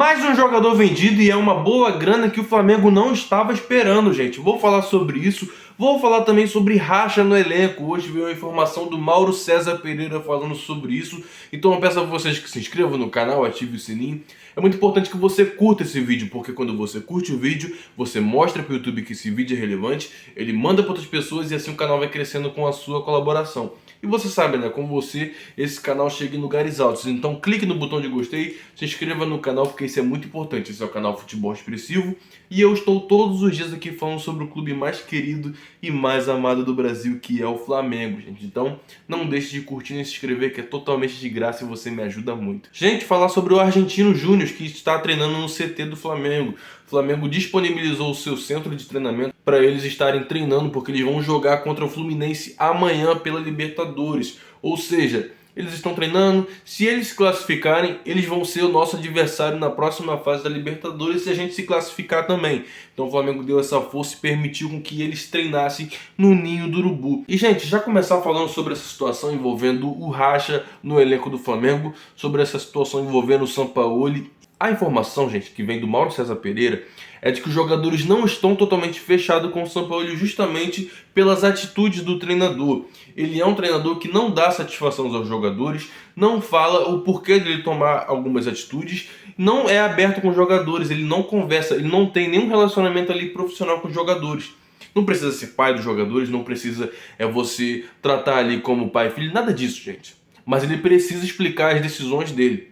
Mais um jogador vendido e é uma boa grana que o Flamengo não estava esperando, gente. Vou falar sobre isso. Vou falar também sobre racha no elenco. Hoje veio a informação do Mauro César Pereira falando sobre isso. Então eu peço a vocês que se inscrevam no canal, ative o sininho. É muito importante que você curta esse vídeo, porque quando você curte o vídeo, você mostra para o YouTube que esse vídeo é relevante, ele manda para outras pessoas e assim o canal vai crescendo com a sua colaboração. E você sabe, né, com você esse canal chega em lugares altos. Então clique no botão de gostei, se inscreva no canal porque isso é muito importante. Esse é o canal Futebol Expressivo e eu estou todos os dias aqui falando sobre o clube mais querido e mais amado do Brasil, que é o Flamengo, gente. Então não deixe de curtir e se inscrever, que é totalmente de graça e você me ajuda muito. Gente, falar sobre o Argentino Júnior, que está treinando no CT do Flamengo. O Flamengo disponibilizou o seu centro de treinamento para eles estarem treinando, porque eles vão jogar contra o Fluminense amanhã pela Libertadores. Ou seja, eles estão treinando. Se eles se classificarem, eles vão ser o nosso adversário na próxima fase da Libertadores se a gente se classificar também. Então o Flamengo deu essa força e permitiu com que eles treinassem no ninho do urubu. E gente, já começar falando sobre essa situação envolvendo o racha no elenco do Flamengo, sobre essa situação envolvendo o Sampaoli. A informação, gente, que vem do Mauro César Pereira é de que os jogadores não estão totalmente fechados com o Sampaoli justamente pelas atitudes do treinador. Ele é um treinador que não dá satisfação aos jogadores, não fala o porquê dele tomar algumas atitudes, não é aberto com os jogadores, ele não conversa, ele não tem nenhum relacionamento ali profissional com os jogadores. Não precisa ser pai dos jogadores, não precisa você tratar ali como pai e filho, nada disso, gente. Mas ele precisa explicar as decisões dele.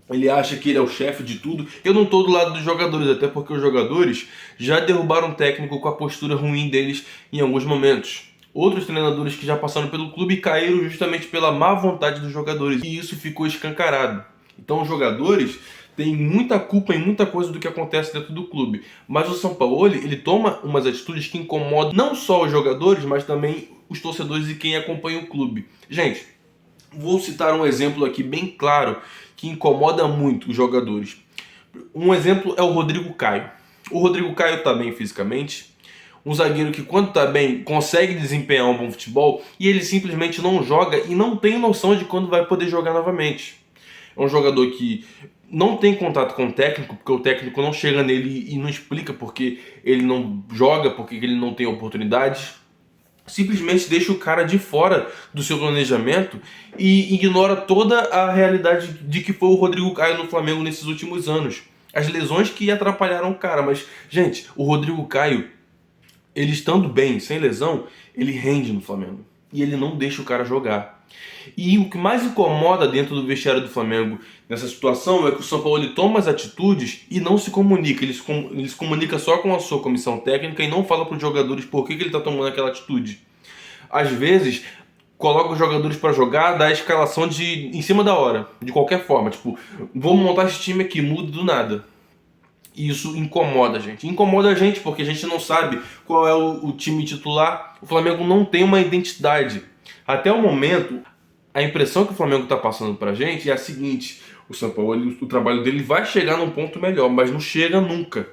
Ele acha que ele é o chefe de tudo. Eu não estou do lado dos jogadores, até porque os jogadores já derrubaram o técnico com a postura ruim deles em alguns momentos. Outros treinadores que já passaram pelo clube caíram justamente pela má vontade dos jogadores, e isso ficou escancarado. Então os jogadores têm muita culpa em muita coisa do que acontece dentro do clube. Mas o Sampaoli, ele toma umas atitudes que incomodam não só os jogadores, mas também os torcedores e quem acompanha o clube. Gente, vou citar um exemplo aqui bem claro que incomoda muito os jogadores. Um exemplo é o Rodrigo Caio. O Rodrigo Caio está bem fisicamente, um zagueiro que quando está bem consegue desempenhar um bom futebol e ele simplesmente não joga e não tem noção de quando vai poder jogar novamente. É um jogador que não tem contato com o técnico, porque o técnico não chega nele e não explica porque ele não joga, porque ele não tem oportunidades. Simplesmente deixa o cara de fora do seu planejamento e ignora toda a realidade de que foi o Rodrigo Caio no Flamengo nesses últimos anos. As lesões que atrapalharam o cara, mas, gente, o Rodrigo Caio, ele estando bem, sem lesão, ele rende no Flamengo. E ele não deixa o cara jogar. E o que mais incomoda dentro do vestiário do Flamengo nessa situação é que o Sampaoli toma as atitudes e não se comunica. Ele se comunica só com a sua comissão técnica e não fala para os jogadores por que ele está tomando aquela atitude. Às vezes, coloca os jogadores para jogar, dá a escalação em cima da hora, de qualquer forma. Tipo, vou montar esse time aqui, muda do nada. E isso incomoda a gente. Incomoda a gente porque a gente não sabe qual é o time titular. O Flamengo não tem uma identidade. Até o momento, a impressão que o Flamengo está passando pra gente é a seguinte: o Sampaoli, o trabalho dele vai chegar num ponto melhor, mas não chega nunca.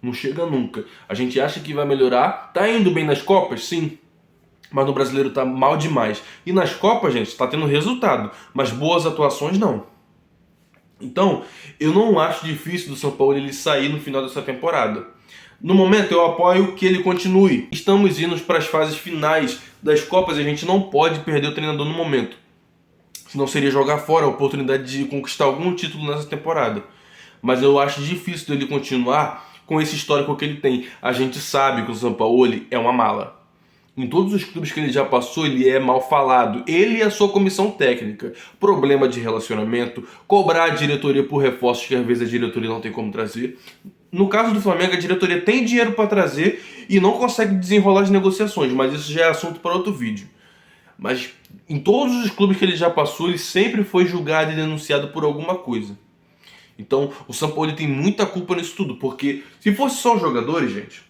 Não chega nunca. A gente acha que vai melhorar. Tá indo bem nas Copas? Sim. Mas no Brasileiro tá mal demais. E nas Copas, gente, tá tendo resultado. Mas boas atuações não. Então, eu não acho difícil do Sampaoli ele sair no final dessa temporada. No momento, eu apoio que ele continue. Estamos indo para as fases finais das Copas e a gente não pode perder o treinador no momento. Senão seria jogar fora a oportunidade de conquistar algum título nessa temporada. Mas eu acho difícil ele continuar com esse histórico que ele tem. A gente sabe que o Sampaoli é uma mala. Em todos os clubes que ele já passou, ele é mal falado. Ele e a sua comissão técnica. Problema de relacionamento, cobrar a diretoria por reforços que às vezes a diretoria não tem como trazer. No caso do Flamengo, a diretoria tem dinheiro para trazer e não consegue desenrolar as negociações, mas isso já é assunto para outro vídeo. Mas em todos os clubes que ele já passou, ele sempre foi julgado e denunciado por alguma coisa. Então o Sampaoli tem muita culpa nisso tudo, porque se fosse só os jogadores, gente,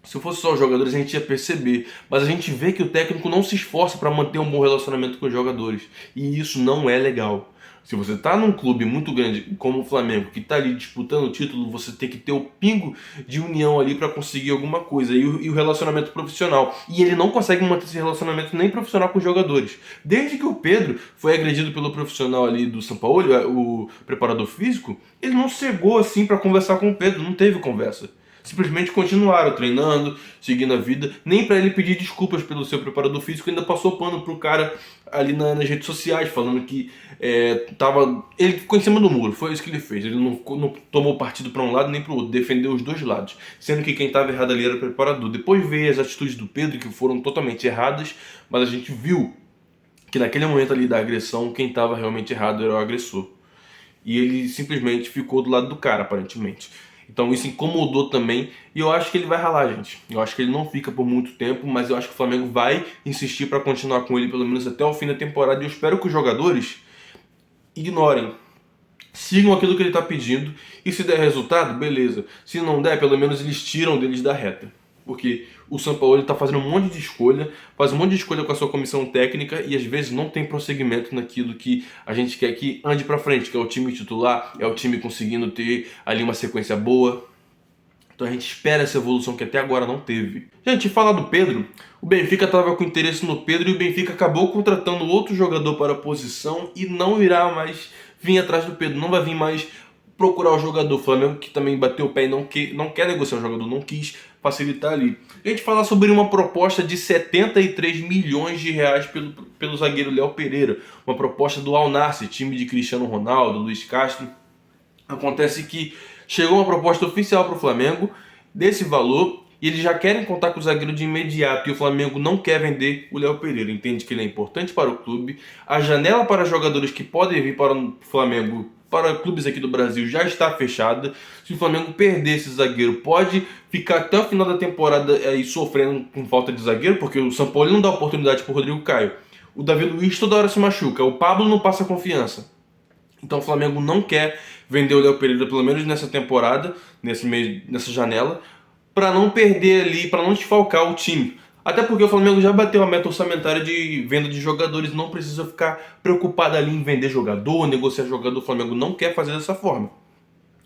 Se fosse só os jogadores, a gente ia perceber. Mas a gente vê que o técnico não se esforça para manter um bom relacionamento com os jogadores. E isso não é legal. Se você está num clube muito grande como o Flamengo, que está ali disputando o título, você tem que ter o pingo de união ali para conseguir alguma coisa. E o relacionamento profissional. E ele não consegue manter esse relacionamento nem profissional com os jogadores. Desde que o Pedro foi agredido pelo profissional ali do São Paulo, o preparador físico, ele não chegou assim para conversar com o Pedro, não teve conversa. Simplesmente continuaram treinando, seguindo a vida. Nem para ele pedir desculpas pelo seu preparador físico, ainda passou pano pro cara ali nas redes sociais, falando que ele ficou em cima do muro. Foi isso que ele fez. Ele não tomou partido para um lado nem para o outro, defendeu os dois lados, sendo que quem estava errado ali era o preparador. Depois veio as atitudes do Pedro, que foram totalmente erradas, mas a gente viu que naquele momento ali da agressão, quem estava realmente errado era o agressor. E ele simplesmente ficou do lado do cara, aparentemente. Então isso incomodou também, e eu acho que ele vai ralar, gente. Eu acho que ele não fica por muito tempo, mas eu acho que o Flamengo vai insistir para continuar com ele pelo menos até o fim da temporada. E eu espero que os jogadores ignorem, sigam aquilo que ele está pedindo, e se der resultado, beleza. Se não der, pelo menos eles tiram deles da reta. Porque o Sampaoli está fazendo um monte de escolha, faz um monte de escolha com a sua comissão técnica e às vezes não tem prosseguimento naquilo que a gente quer que ande para frente, que é o time titular, é o time conseguindo ter ali uma sequência boa. Então a gente espera essa evolução que até agora não teve. Gente, falar do Pedro, o Benfica estava com interesse no Pedro e o Benfica acabou contratando outro jogador para a posição e não irá mais vir atrás do Pedro, não vai vir mais procurar o jogador. O Flamengo, que também bateu o pé e não quer negociar o jogador, não quis facilitar ali. A gente fala sobre uma proposta de 73 milhões de reais pelo zagueiro Léo Pereira, uma proposta do Al Nassr, time de Cristiano Ronaldo, Luiz Castro. Acontece que chegou uma proposta oficial para o Flamengo desse valor e eles já querem contar com o zagueiro de imediato, e o Flamengo não quer vender o Léo Pereira, entende que ele é importante para o clube. A janela para jogadores que podem vir para o Flamengo, para clubes aqui do Brasil, já está fechada. Se o Flamengo perder esse zagueiro, pode ficar até o final da temporada aí sofrendo com falta de zagueiro, porque o São Paulo não dá oportunidade para o Rodrigo Caio. O Davi Luiz toda hora se machuca, o Pablo não passa confiança. Então o Flamengo não quer vender o Léo Pereira, pelo menos nessa temporada, nessa janela, para não perder ali, para não desfalcar o time. Até porque o Flamengo já bateu a meta orçamentária de venda de jogadores, não precisa ficar preocupado ali em vender jogador, negociar jogador. O Flamengo não quer fazer dessa forma.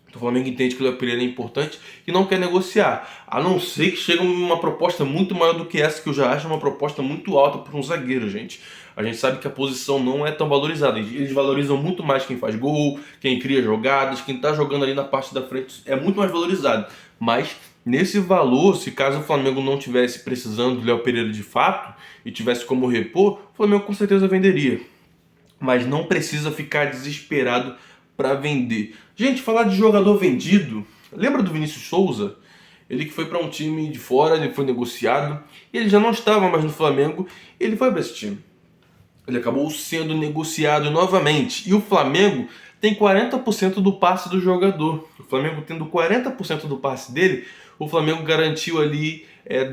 Então, o Flamengo entende que o Léo Pereira é importante e não quer negociar. A não ser que chegue uma proposta muito maior do que essa, que eu já acho uma proposta muito alta para um zagueiro, gente. A gente sabe que a posição não é tão valorizada. Eles valorizam muito mais quem faz gol, quem cria jogadas, quem está jogando ali na parte da frente é muito mais valorizado. Mas nesse valor, se caso o Flamengo não tivesse precisando do Léo Pereira de fato e tivesse como repor, o Flamengo com certeza venderia. Mas não precisa ficar desesperado para vender. Gente, falar de jogador vendido, lembra do Vinícius Souza? Ele que foi para um time de fora, ele foi negociado, e ele já não estava mais no Flamengo, ele foi para esse time. Ele acabou sendo negociado novamente, e o Flamengo tem 40% do passe do jogador. O Flamengo tendo 40% do passe dele, o Flamengo garantiu ali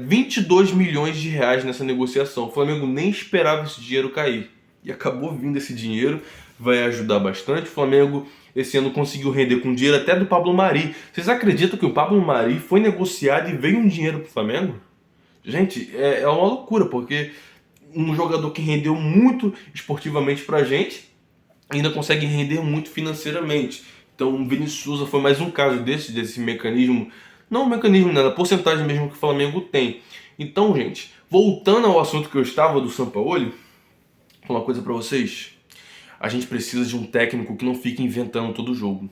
22 milhões de reais nessa negociação. O Flamengo nem esperava esse dinheiro cair. E acabou vindo esse dinheiro, vai ajudar bastante. O Flamengo esse ano conseguiu render com dinheiro até do Pablo Mari. Vocês acreditam que o Pablo Mari foi negociado e veio um dinheiro pro Flamengo? Gente, é uma loucura, porque um jogador que rendeu muito esportivamente pra gente ainda consegue render muito financeiramente. Então o Vinícius Souza foi mais um caso desse mecanismo, não um mecanismo nada, a porcentagem mesmo que o Flamengo tem. Então, gente, voltando ao assunto que eu estava do Sampaoli, vou falar uma coisa pra vocês. A gente precisa de um técnico que não fique inventando todo jogo.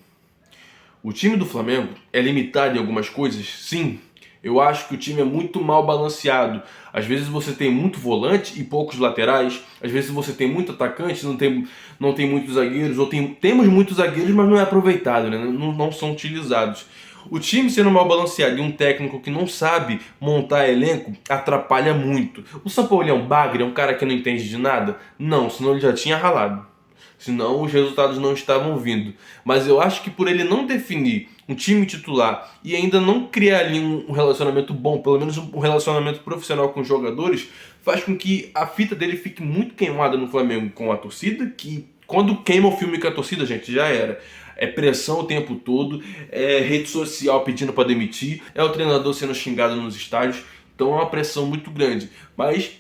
O time do Flamengo é limitado em algumas coisas? Sim. Eu acho que o time é muito mal balanceado. Às vezes você tem muito volante e poucos laterais. Às vezes você tem muito atacante, não tem muitos zagueiros. Ou temos muitos zagueiros, mas não é aproveitado, né? Não são utilizados. O time sendo mal balanceado e um técnico que não sabe montar elenco atrapalha muito. O Sampaoli é um bagre, é um cara que não entende de nada? Não, senão ele já tinha ralado. Senão os resultados não estavam vindo. Mas eu acho que por ele não definir um time titular e ainda não criar ali um relacionamento bom, pelo menos um relacionamento profissional com os jogadores, faz com que a fita dele fique muito queimada no Flamengo com a torcida, que quando queima o filme com a torcida, gente, já era. É pressão o tempo todo, é rede social pedindo para demitir, é o treinador sendo xingado nos estádios. Então é uma pressão muito grande. Mas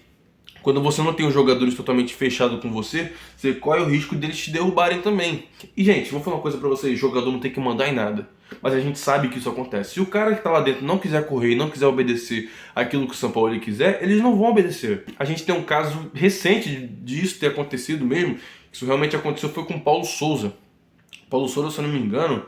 quando você não tem os jogadores totalmente fechados com você, você corre o risco deles te derrubarem também. E, gente, vou falar uma coisa pra vocês: jogador não tem que mandar em nada. Mas a gente sabe que isso acontece. Se o cara que tá lá dentro não quiser correr e não quiser obedecer aquilo que o São Paulo ele quiser, eles não vão obedecer. A gente tem um caso recente disso ter acontecido mesmo. Isso realmente aconteceu, foi com o Paulo Souza. Paulo Souza, se eu não me engano,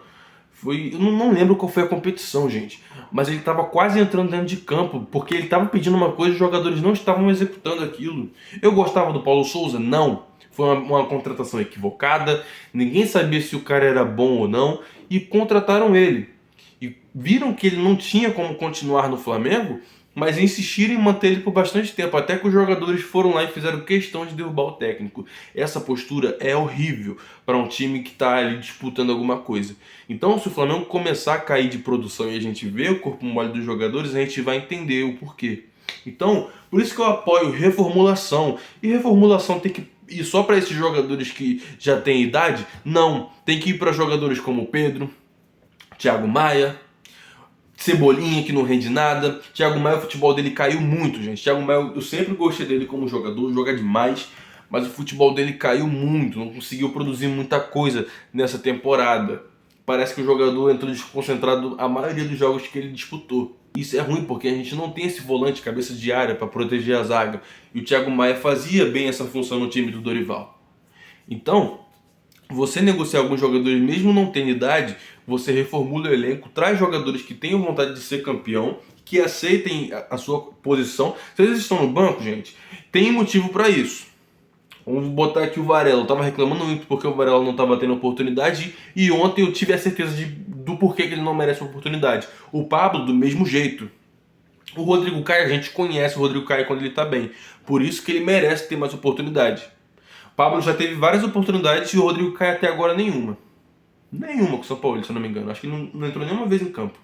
eu não lembro qual foi a competição, gente. Mas ele estava quase entrando dentro de campo, porque ele estava pedindo uma coisa e os jogadores não estavam executando aquilo. Eu gostava do Paulo Souza? Não. Foi uma contratação equivocada, ninguém sabia se o cara era bom ou não, e contrataram ele. E viram que ele não tinha como continuar no Flamengo, mas insistiram em manter ele por bastante tempo, até que os jogadores foram lá e fizeram questão de derrubar o técnico. Essa postura é horrível para um time que está ali disputando alguma coisa. Então, se o Flamengo começar a cair de produção e a gente vê o corpo mole dos jogadores, a gente vai entender o porquê. Então, por isso que eu apoio reformulação. E reformulação tem que ir só para esses jogadores que já têm idade? Não. Tem que ir para jogadores como Pedro, Thiago Maia, Cebolinha, que não rende nada. Thiago Maia, o futebol dele caiu muito, gente. Thiago Maia, eu sempre gostei dele como jogador, joga demais, mas o futebol dele caiu muito, não conseguiu produzir muita coisa nessa temporada. Parece que o jogador entrou desconcentrado a maioria dos jogos que ele disputou. Isso é ruim porque a gente não tem esse volante cabeça de área para proteger a zaga. E o Thiago Maia fazia bem essa função no time do Dorival. Então, você negociar alguns jogadores, mesmo não tendo idade, você reformula o elenco, traz jogadores que tenham vontade de ser campeão, que aceitem a sua posição. Se eles estão no banco, gente, tem motivo para isso. Vamos botar aqui o Varela. Eu tava reclamando muito porque o Varela não estava tendo oportunidade, e ontem eu tive a certeza do porquê que ele não merece oportunidade. O Pablo, do mesmo jeito. O Rodrigo Caio, a gente conhece o Rodrigo Caio quando ele tá bem. Por isso que ele merece ter mais oportunidade. O Pablo já teve várias oportunidades e o Rodrigo Caio até agora nenhuma. Nenhuma com o São Paulo, se eu não me engano. Acho que não entrou nenhuma vez em campo.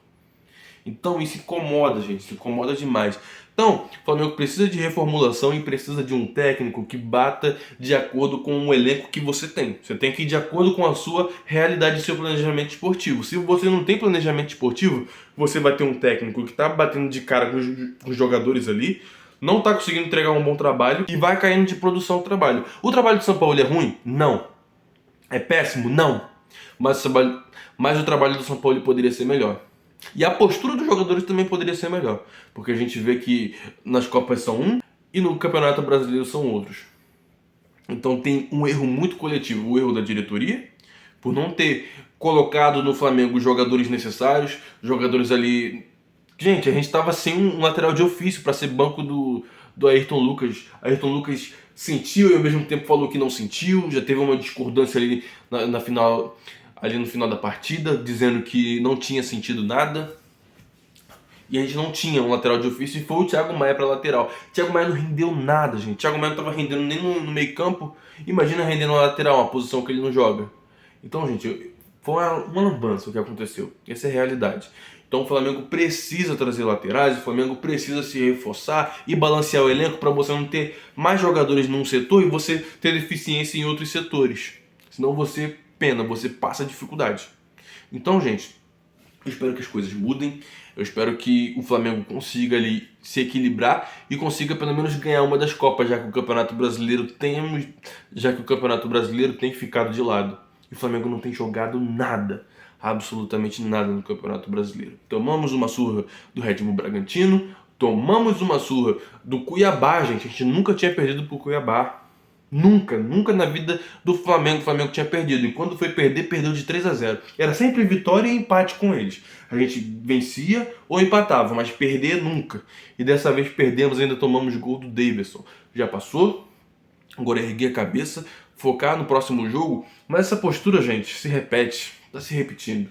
Então isso incomoda, gente. Isso incomoda demais. Então, o Flamengo precisa de reformulação e precisa de um técnico que bata de acordo com o elenco que você tem. Você tem que ir de acordo com a sua realidade e seu planejamento esportivo. Se você não tem planejamento esportivo, você vai ter um técnico que está batendo de cara com os jogadores ali, não está conseguindo entregar um bom trabalho e vai caindo de produção do trabalho. O trabalho de São Paulo é ruim? Não. É péssimo? Não. Mas o trabalho do São Paulo poderia ser melhor. E a postura dos jogadores também poderia ser melhor. Porque a gente vê que nas Copas são um e no Campeonato Brasileiro são outros. Então tem um erro muito coletivo. O erro da diretoria, por não ter colocado no Flamengo os jogadores necessários, jogadores ali. Gente, a gente estava sem um lateral de ofício para ser banco do Ayrton Lucas. Ayrton Lucas sentiu e ao mesmo tempo falou que não sentiu. Já teve uma discordância ali na final, ali no final da partida, dizendo que não tinha sentido nada. E a gente não tinha um lateral de ofício e foi o Thiago Maia para lateral. Thiago Maia não rendeu nada, gente. Thiago Maia não estava rendendo nem no meio campo. Imagina rendendo na lateral, uma posição que ele não joga. Então, gente, foi uma lambança o que aconteceu. Essa é a realidade. Então o Flamengo precisa trazer laterais, o Flamengo precisa se reforçar e balancear o elenco para você não ter mais jogadores num setor e você ter deficiência em outros setores. Senão você pena, você passa dificuldade. Então, gente, eu espero que as coisas mudem. Eu espero que o Flamengo consiga ali se equilibrar e consiga pelo menos ganhar uma das Copas, já que o Campeonato Brasileiro tem ficado de lado. E o Flamengo não tem jogado nada, absolutamente nada no Campeonato Brasileiro. Tomamos uma surra do Red Bull Bragantino, tomamos uma surra do Cuiabá, gente. A gente nunca tinha perdido pro Cuiabá. Nunca na vida do Flamengo o Flamengo tinha perdido. E quando foi perder, perdeu de 3-0. Era sempre vitória e empate com eles. A gente vencia ou empatava, mas perder nunca. E dessa vez perdemos, ainda tomamos gol do Davidson. Já passou, agora erguer a cabeça, focar no próximo jogo. Mas essa postura, gente, se repete, está se repetindo.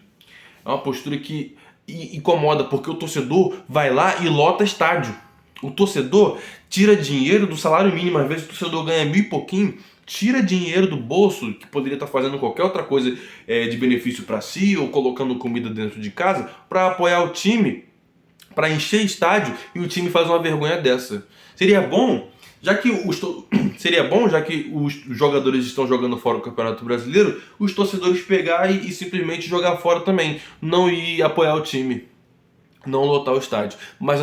É uma postura que incomoda, porque o torcedor vai lá e lota estádio. O torcedor tira dinheiro do salário mínimo. Às vezes o torcedor ganha 1.000 e pouquinho, tira dinheiro do bolso, que poderia estar fazendo qualquer outra coisa de benefício para si, ou colocando comida dentro de casa, para apoiar o time, para encher estádio, e o time faz uma vergonha dessa. Seria bom Já que seria bom, já que os jogadores estão jogando fora do Campeonato Brasileiro, os torcedores pegar e simplesmente jogar fora também, não ir apoiar o time, não lotar o estádio. Mas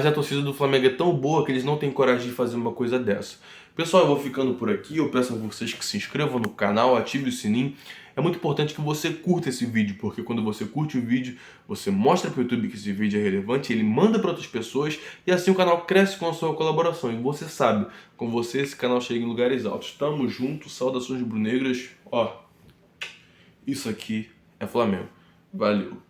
a torcida do Flamengo é tão boa que eles não têm coragem de fazer uma coisa dessa. Pessoal, eu vou ficando por aqui. Eu peço a vocês que se inscrevam no canal, ative o sininho. É muito importante que você curta esse vídeo, porque quando você curte o vídeo, você mostra para o YouTube que esse vídeo é relevante, ele manda para outras pessoas e assim o canal cresce com a sua colaboração. E você sabe, com você esse canal chega em lugares altos. Tamo junto, saudações rubro-negras. Ó, isso aqui é Flamengo. Valeu.